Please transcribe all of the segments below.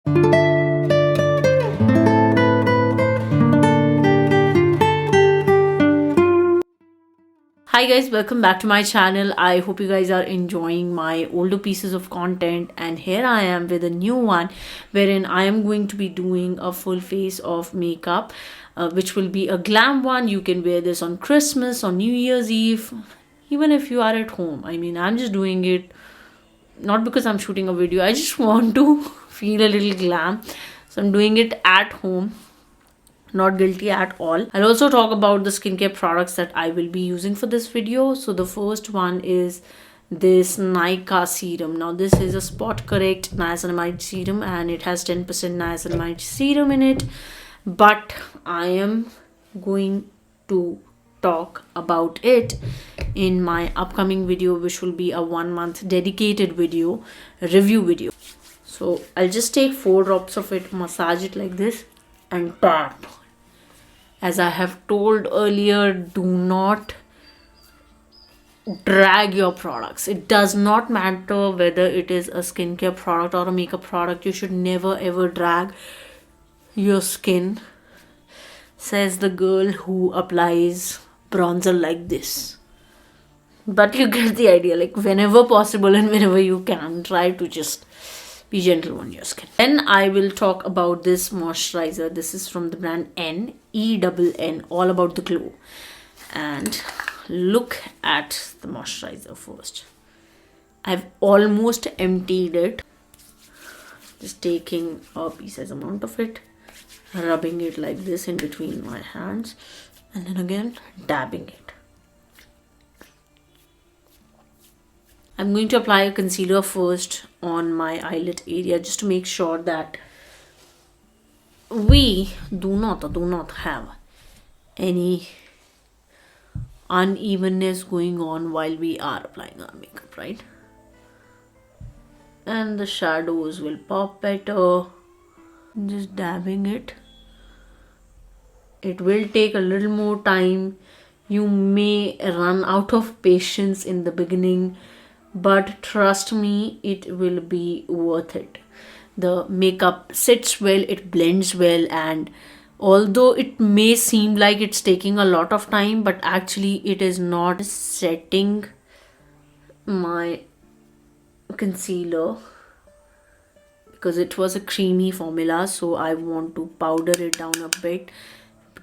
Hi guys, welcome back to my channel. I hope you guys are enjoying my older pieces of content, and here I am with a new one wherein I am going to be doing a full face of makeup, which will be a glam one. You can wear this on Christmas, on New Year's Eve, even if you are at home. I mean, I'm just doing it not because I'm shooting a video. I just want to feel a little glam. So I'm doing it at home, not guilty at all. I'll also talk about the skincare products that I will be using for this video. So the first one is this Nykaa serum. Now this is a spot correct niacinamide serum and it has 10% niacinamide serum in it, but I am going to talk about it in my upcoming video, which will be a 1 month dedicated video, review video. So I'll just take 4 drops of it, massage it like this and tap. As I have told earlier, do not drag your products. It does not matter whether it is a skincare product or a makeup product. You should never ever drag your skin, says the girl who applies bronzer like this. But you get the idea. Like, whenever possible and whenever you can, try to just be gentle on your skin. Then I will talk about this moisturizer. This is from the brand N-E-double-N, all about the glow. And look at the moisturizer first. I've almost emptied it. Just taking a pea-sized amount of it, rubbing it like this in between my hands, and then again dabbing it. I'm going to apply a concealer first on my eyelid area just to make sure that we do not have any unevenness going on while we are applying our makeup, right? And the shadows will pop better. Just dabbing it. It will take a little more time. You may run out of patience in the beginning, but trust me, it will be worth it. The makeup sits well, it blends well, and although it may seem like it's taking a lot of time, but actually it is not. Setting my concealer because it was a creamy formula, so I want to powder it down a bit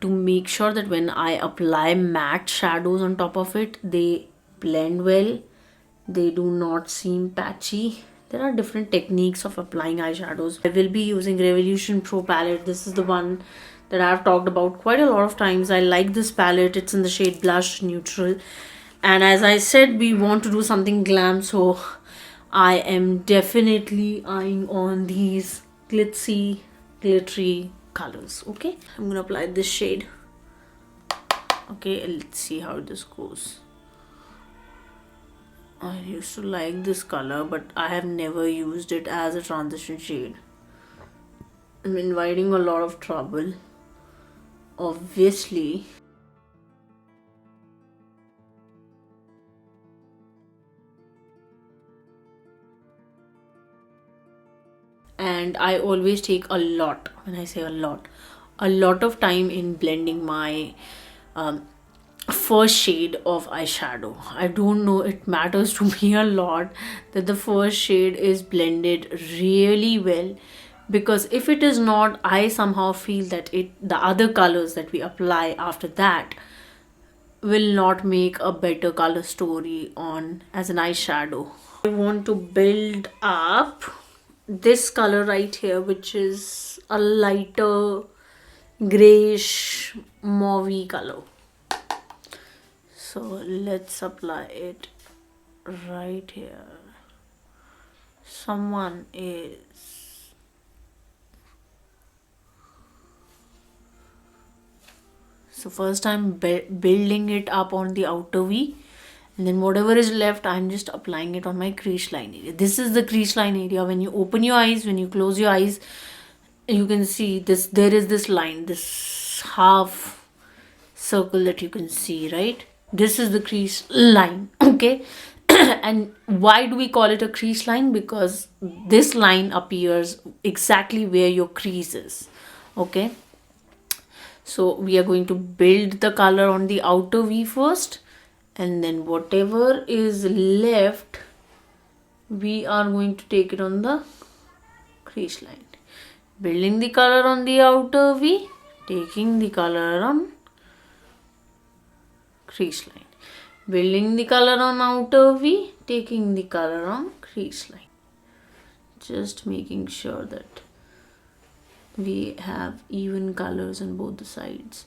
to make sure that when I apply matte shadows on top of it, they blend well. They do not seem patchy. There are different techniques of applying eyeshadows. I will be using Revolution Pro palette. This is the one that I've talked about quite a lot of times. I like this palette. It's in the shade Blush Neutral. And as I said, we want to do something glam, so I am definitely eyeing on these glitzy, glittery colors. Okay, I'm gonna apply this shade. Okay, let's see how this goes. I used to like this color, but I have never used it as a transition shade. I'm inviting a lot of trouble, obviously. And I always take a lot, when I say a lot of time in blending my first shade of eyeshadow. I don't know, it matters to me a lot that the first shade is blended really well, because if it is not, I somehow feel that the other colors that we apply after that will not make a better color story on as an eyeshadow. I want to build up this color right here, which is a lighter grayish mauvey color. So let's apply it right here. Someone is so first I'm building it up on the outer V, and then whatever is left, I'm just applying it on my crease line area. This is the crease line area. When you open your eyes, when you close your eyes, you can see this. There is this line, this half circle that you can see, right? This is the crease line. Okay, And why do we call it a crease line? Because this line appears exactly where your crease is. Okay, so we are going to build the color on the outer V first, and then whatever is left, we are going to take it on the crease line. Building the color on the outer V, taking the color on crease line. Building the color on outer V, taking the color on crease line. Just making sure that we have even colors on both the sides.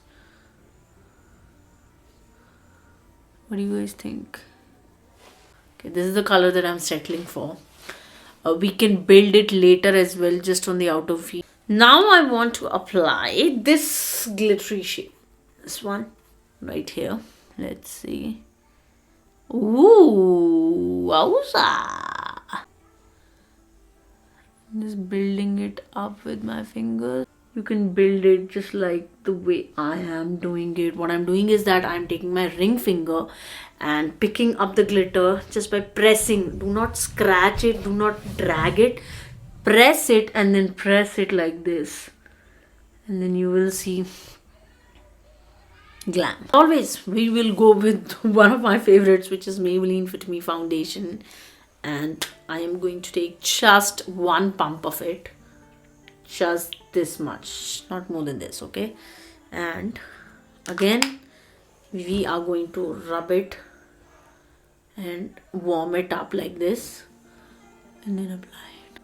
What do you guys think? Okay, this is the color that I'm settling for. We can build it later as well, just on the outer V. Now I want to apply this glittery shape. This one right here. Let's see. Ooh, wowza! Just building it up with my fingers. You can build it just like the way I am doing it. What I'm doing is that I'm taking my ring finger and picking up the glitter just by pressing. Do not scratch it, do not drag it. Press it and then press it like this. And then you will see glam. Always, we will go with one of my favorites, which is Maybelline Fit Me foundation. And I am going to take just one pump of it. Just this much, not more than this, okay? And again, we are going to rub it and warm it up like this, and then apply it.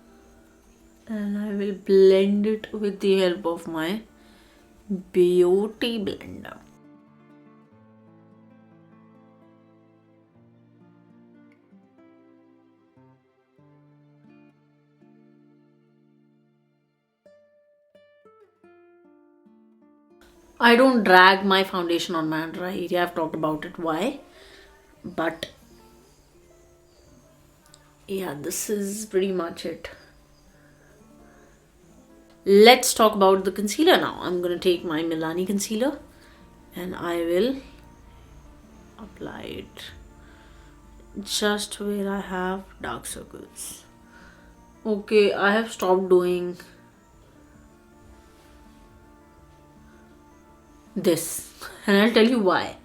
And I will blend it with the help of my beauty blender. I don't drag my foundation on my under eye area. I've talked about it why. But yeah, this is pretty much it. Let's talk about the concealer now. I'm going to take my Milani concealer and I will apply it just where I have dark circles. Okay, I have stopped doing this and I'll tell you why.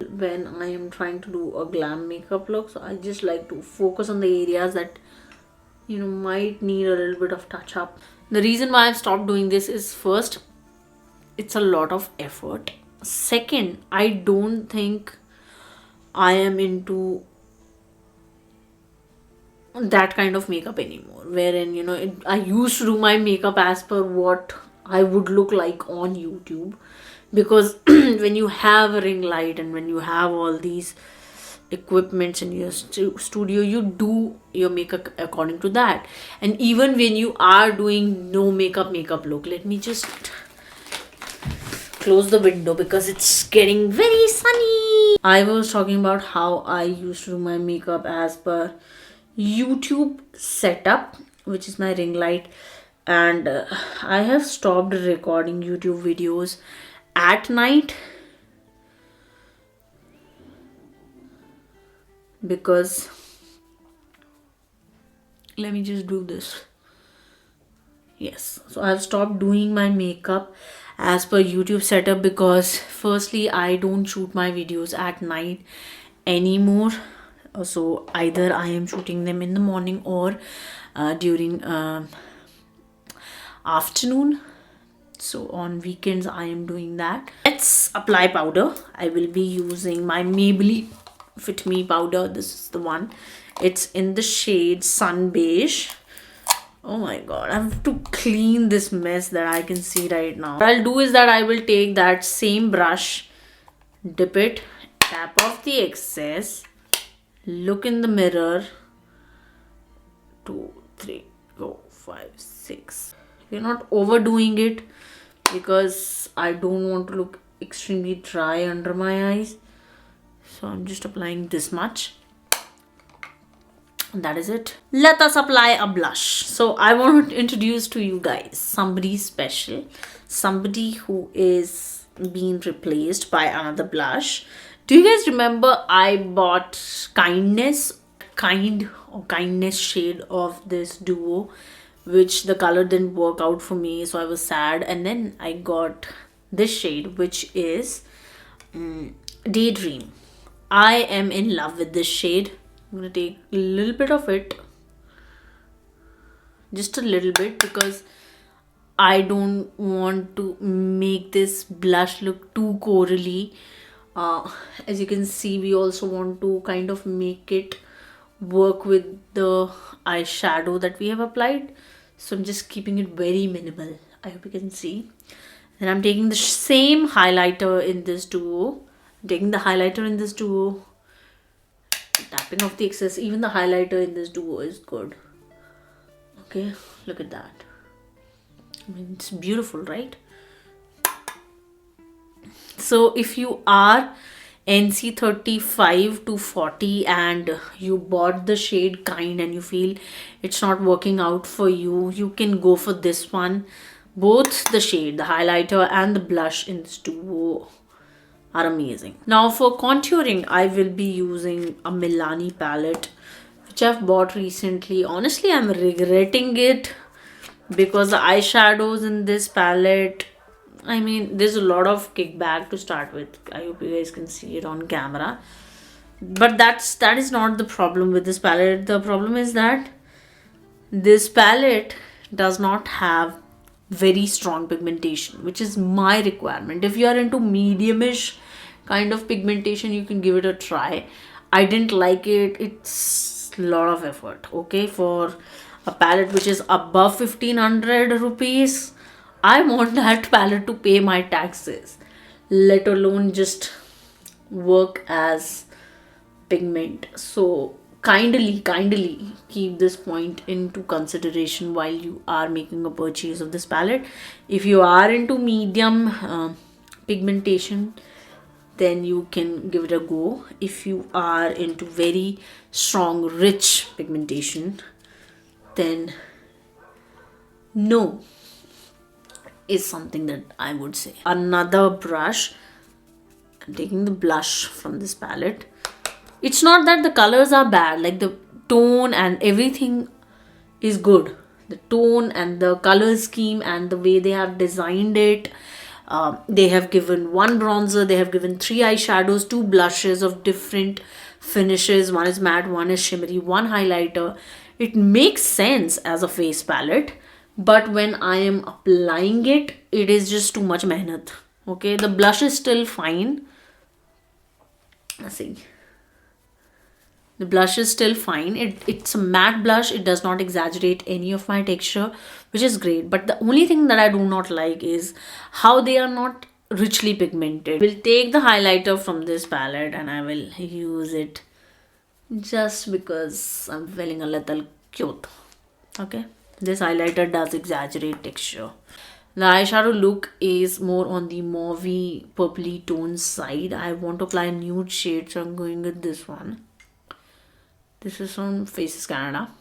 When I am trying to do a glam makeup look, so I just like to focus on the areas that might need a little bit of touch up. The reason why I've stopped doing this is, first, it's a lot of effort. Second, I don't think I am into that kind of makeup anymore, wherein I used to do my makeup as per what I would look like on YouTube, because when you have a ring light and when you have all these equipments in your studio, you do your makeup according to that. And even when you are doing no makeup look, let me just close the window because it's getting very sunny. I was talking about how I used to do my makeup as per YouTube setup, which is my ring light, and I have stopped recording YouTube videos at night because, let me just do this. Yes, so I've stopped doing my makeup as per YouTube setup because, firstly, I don't shoot my videos at night anymore. So either I am shooting them in the morning or during afternoon. So on weekends I am doing that. Let's apply powder. I will be using my Maybelline Fit Me powder. This is the one. It's in the shade Sun Beige. Oh my god, I have to clean this mess that I can see right now. What I'll do is that I will take that same brush, dip it, tap off the excess, look in the mirror. 2, 3, 4, 5, 6. We're not overdoing it because I don't want to look extremely dry under my eyes. So I'm just applying this much. And that is it. Let us apply a blush. So I want to introduce to you guys somebody special. Somebody who is being replaced by another blush. Do you guys remember I bought kindness shade of this duo, which the color didn't work out for me, so I was sad. And then I got this shade, which is Daydream. I am in love with this shade. I'm gonna take a little bit of it, just a little bit, because I don't want to make this blush look too corally. As you can see, we also want to kind of make it work with the eyeshadow that we have applied. So I'm just keeping it very minimal. I hope you can see. And I'm taking the same highlighter in this duo. I'm taking the highlighter in this duo, tapping off the excess. Even the highlighter in this duo is good. Okay, look at that. I mean, it's beautiful, right? So if you are NC 35 to 40 and you bought the shade Kind and you feel it's not working out for you, you can go for this one. Both the shade, the highlighter and the blush in this duo are amazing. Now for contouring, I will be using a Milani palette, which I've bought recently. Honestly, I'm regretting it because the eyeshadows in this palette, I mean, there's a lot of kickback to start with. I hope you guys can see it on camera. But that is not the problem with this palette. The problem is that this palette does not have very strong pigmentation, which is my requirement. If you are into mediumish kind of pigmentation, you can give it a try. I didn't like it. It's a lot of effort, okay, for a palette which is above 1500 rupees. I want that palette to pay my taxes, let alone just work as pigment. So kindly keep this point into consideration while you are making a purchase of this palette. If you are into medium pigmentation, then you can give it a go. If you are into very strong rich pigmentation, then no is something that I would say. Another brush, I'm taking the blush from this palette. It's not that the colors are bad, like the tone and everything is good. The tone and the color scheme and the way they have designed it. They have given one bronzer, they have given 3 eyeshadows, 2 blushes of different finishes. One is matte, one is shimmery, one highlighter. It makes sense as a face palette, but when I am applying it, it is just too much mehnat. Okay, the blush is still fine. Let's see. The blush is still fine. It's a matte blush. It does not exaggerate any of my texture, which is great. But the only thing that I do not like is how they are not richly pigmented. We'll take the highlighter from this palette and I will use it just because I'm feeling a little cute. Okay. This highlighter does exaggerate texture. The eyeshadow look is more on the mauvey purpley tone side. I want to apply a nude shade, so I'm going with this one. This is from Faces Canada.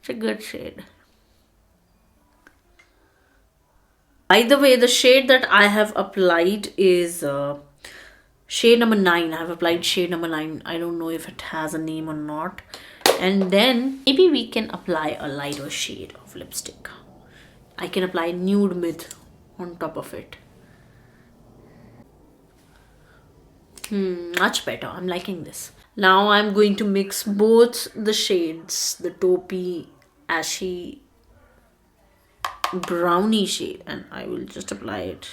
It's a good shade. By the way, the shade that I have applied is shade number 9. I have applied shade number 9. I don't know if it has a name or not. And then maybe we can apply a lighter shade of lipstick. I can apply Nude Myth on top of it. Much better. I'm liking this. Now I'm going to mix both the shades, the taupey, ashy, brownie shade, and I will just apply it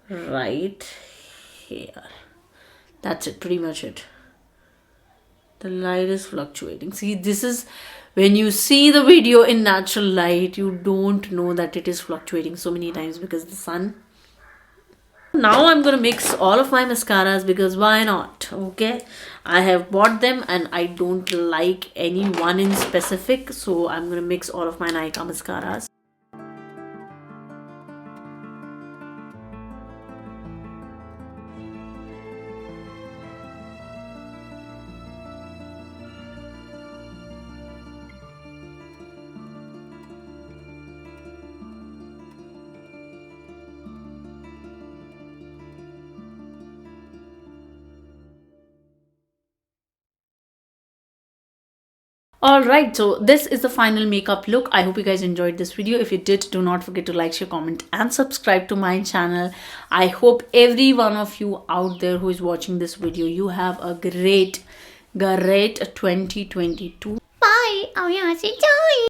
right here. That's it, pretty much it. The light is fluctuating. See, this is when you see the video in natural light, you don't know that it is fluctuating so many times because the sun. Now I'm gonna mix all of my mascaras because why not? Okay, I have bought them and I don't like any one in specific, so I'm gonna mix all of my Nykaa mascaras. All right, so this is the final makeup look. I hope you guys enjoyed this video. If you did, do not forget to like, share, comment, and subscribe to my channel. I hope every one of you out there who is watching this video, you have a great 2022. Bye. अब यहाँ से जाए